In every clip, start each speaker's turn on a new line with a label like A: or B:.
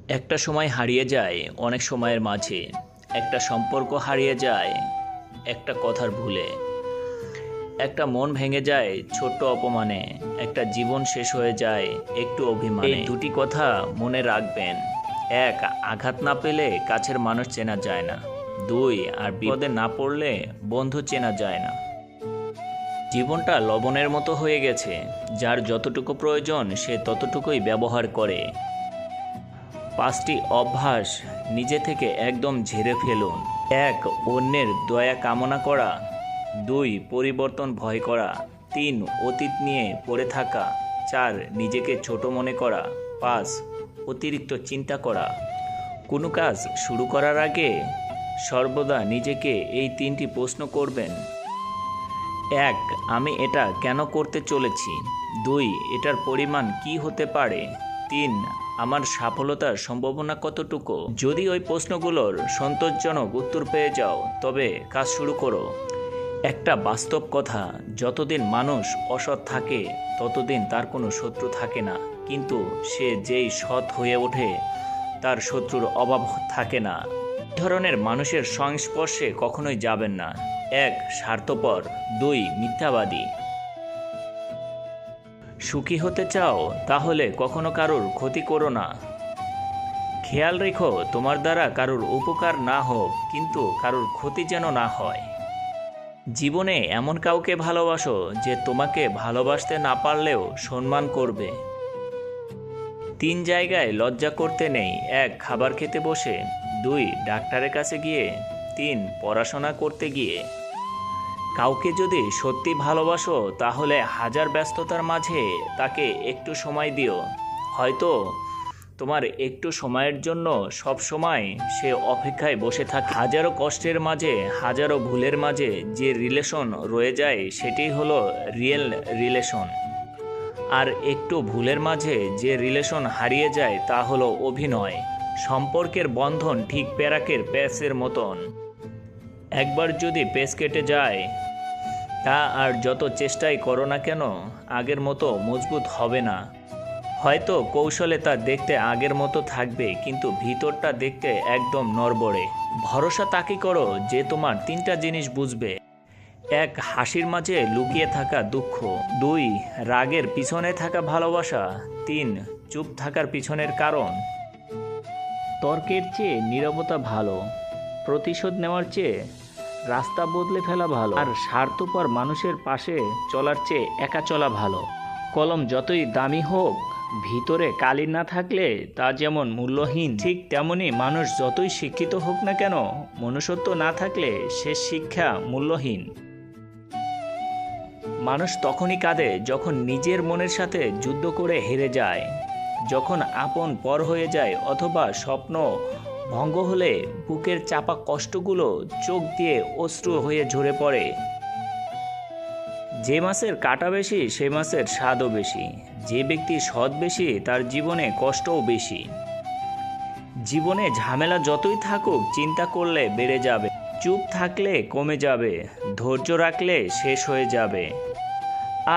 A: একটা সময় হারিয়ে যায় অনেক সময়ের মাঝে, একটা সম্পর্ক হারিয়ে যায় একটা কথার ভুলে, একটা মন ভেঙে যায় ছোট্ট অপমানে, একটা জীবন শেষ হয়ে যায় একটু অভিমানে। এই দুটি কথা মনে রাখবেন। এক, আঘাত না পেলে কাছের মানুষ চেনা যায় না। দুই, আর বিপদে না পড়লে বন্ধু চেনা যায় না। জীবনটা লবণের মতো হয়ে গেছে, যার যতটুকু প্রয়োজন সে ততটুকুই ব্যবহার করে। 5টি অভ্যাস নিজে থেকে একদম ঝেড়ে ফেলুন। 1, অন্যের দয়া কামনা করা। 2, পরিবর্তন ভয় করা। 3, অতীত নিয়ে পড়ে থাকা। 4, নিজেকে ছোট মনে করা। 5, অতিরিক্ত চিন্তা করা। কোনো কাজ শুরু করার আগে সর্বদা নিজেকে এই 3টি প্রশ্ন করবেন। 1, আমি এটা কেন করতে চলেছি? 2, এটার পরিমাণ কি হতে পারে? 3, আমার সফলতার সম্ভাবনা কতটুকু? যদি ওই প্রশ্নগুলোর সন্তোষজনক উত্তর পেয়ে যাও, তবে কাজ শুরু করো। একটা বাস্তব কথা, যতদিন মানুষ অসৎ থাকে ততদিন তার কোনো শত্রু থাকে না, কিন্তু সে যেই সৎ হয়ে ওঠে তার শত্রুর অভাব থাকে না। এই ধরনের মানুষের সংস্পর্শে কখনোই যাবেন না। 1, স্বার্থপর। 2, মিথ্যাবাদী। সুখী হতে চাও তাহলে কখনো কারোর ক্ষতি করো না। খেয়াল রেখো তোমার দ্বারা কারোর উপকার না হোক, কিন্তু কারোর ক্ষতি যেন না হয়। জীবনে এমন কাউকে ভালোবাসো যে তোমাকে ভালোবাসতে না পারলেও সম্মান করবে। 3 জায়গায় লজ্জা করতে নেই। 1, খাবার খেতে বসে। 2, ডাক্তারের কাছে গিয়ে। 3, পড়াশোনা করতে গিয়ে। কাউকে যদি সত্যি ভালোবাসো তাহলে হাজার ব্যস্ততার মাঝে তাকে একটু সময় দিও। হয়তো তোমার একটু সময়ের জন্য সব সময় সে অপেক্ষায় বসে থাকে। হাজারো কষ্টের মাঝে, হাজারো ভুলের মাঝে যে রিলেশন রয়ে যায় সেটি হলো রিয়েল রিলেশন। আর একটু ভুলের মাঝে যে রিলেশন হারিয়ে যায় তা হলো অভিনয়। সম্পর্কের বন্ধন ঠিক প্যারাকের প্যাচের মতন। একবার যদি পেচ কেটে যায় তা আর যত চেষ্টাই করো না কেন আগের মতো মজবুত হবে না। হয়তো কৌশলে তা দেখতে আগের মতো থাকবে, কিন্তু ভিতরটা দেখতে একদম নড়বড়ে। ভরসা তাকে করো যে তোমার 3টা জিনিস বুঝবে। 1, হাসির মাঝে লুকিয়ে থাকা দুঃখ। 2, রাগের পিছনে থাকা ভালোবাসা। 3, চুপ থাকার পিছনের কারণ। তর্কের চেয়ে নীরবতা ভালো। প্রতিশোধ নেওয়ার চেয়ে রাস্তা বদলে ফেলা ভালো। আর স্বার্থপর মানুষের পাশে চলার চেয়ে একা চলা ভালো। কলম যতই দামি হোক, ভিতরে কালি না থাকলে তা যেমন মূল্যহীন, ঠিক তেমনি মানুষ যতই শিক্ষিত হোক না কেন, মনুষ্যত্ব না থাকলে সে শিক্ষা মূল্যহীন। মানুষ তখনই কাঁদে যখন নিজের মনের সাথে যুদ্ধ করে হেরে যায়, যখন আপন পর হয়ে যায়, অথবা স্বপ্ন ভঙ্গ হলে বুকের চাপা কষ্টগুলো চোখ দিয়ে অশ্রু হয়ে ঝরে পড়ে। যে মাছের কাঁটা বেশি সে মাছের স্বাদও বেশি। যে ব্যক্তি সৎ বেশি তার জীবনে কষ্টও বেশি। জীবনে ঝামেলা যতই থাকুক, চিন্তা করলে বেড়ে যাবে, চুপ থাকলে কমে যাবে, ধৈর্য রাখলে শেষ হয়ে যাবে,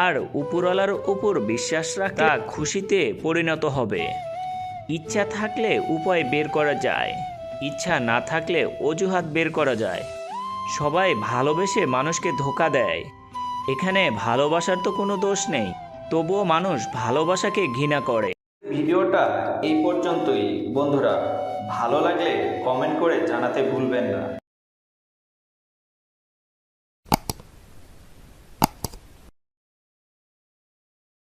A: আর উপরওয়ালার উপর বিশ্বাস রাখা খুশিতে পরিণত হবে। ইচ্ছা থাকলে উপায় বের করা যায়, ইচ্ছা না থাকলে অজুহাত বের করা যায়। সবাই ভালোবেসে মানুষকে ধোঁকা দেয়। এখানে ভালোবাসার তো কোনো দোষ নেই, তবুও মানুষ ভালোবাসাকে ঘৃণা করে।
B: ভিডিওটা এই পর্যন্তই বন্ধুরা। ভালো লাগলে কমেন্ট করে জানাতে ভুলবেন না।